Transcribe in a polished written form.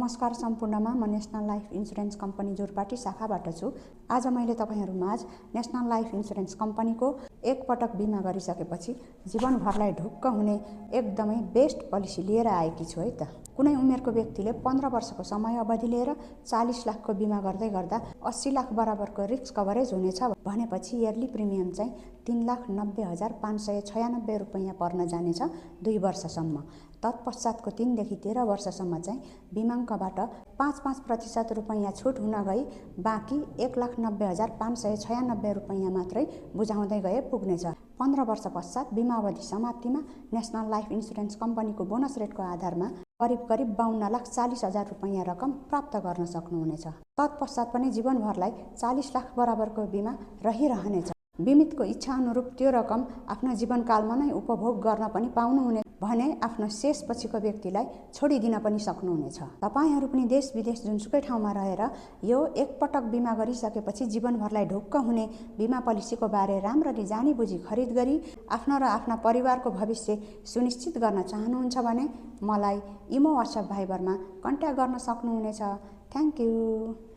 नमस्कार सम्पूर्णमा, म national life insurance company Jorpati शाखाबाट छु। आज मैले तपाईहरुमाझ नेसनल लाइफ इन्सुरेन्स कम्पनीको एक पटक बिमा गरिसकेपछि जीवनभरलाई ढुक्क हुने एकदमै बेस्ट पोलिसी लिएर आएकी छु है त। कुनै उमेरको व्यक्तिले 15 वर्षको समय अवधि लिएर 40 लाखको बिमा गर्दै गर्दा 80 लाख बराबरको रिस्क कभरेज हुनेछ भनेपछि इयरली प्रिमियम चाहिँ 3,90,596 रुपैयाँ पर्न जानेछ 2 वर्षसम्म। तत्पश्चातको 3 देखि 13 वर्षसम्म चाहिँ बिमाङ्कबाट 5% रुपैयाँ छुट हुन गई बाँकी 1,90,596 रुपैयाँ मात्रै बुझाउँदै गए पुग्नेछ। 15 वर्ष पश्चात बिमा अवधि समाप्तिमा नेसनल लाइफ इन्सुरेन्स कम्पनीको बोनस रेटको आधारमा करिब 52,40,000 रुपैयाँ रकम प्राप्त गर्न सक्नुहुनेछ। तत्पश्चात पनि जीवनभरलाई 40 लाख बराबरको बिमा रहिरहनेछ। बिमितको इच्छा अनुरूप त्यो रकम आफ्नो जीवनकालमा नै उपभोग गर्न पनि पाउनुहुनेछ भने आफ्नो शेष पछिको व्यक्तिलाई छोडिदिन पनि सक्नुहुनेछ। तपाईहरू पनि देश विदेश जुनसुकै ठाउँमा रहेर यो एक पटक बिमा गरिसकेपछि जीवनभरलाई ढुक्क हुने बिमा पोलिसीको बारे राम्ररी जानी बुझी खरिद गरी आफ्नो र आफ्ना परिवारको भविष्य सुनिश्चित गर्न चाहनुहुन्छ भने मलाई इमो वाट्सएप भाइबरमा कन्ट्याक्ट गर्न सक्नुहुनेछ। Thank you.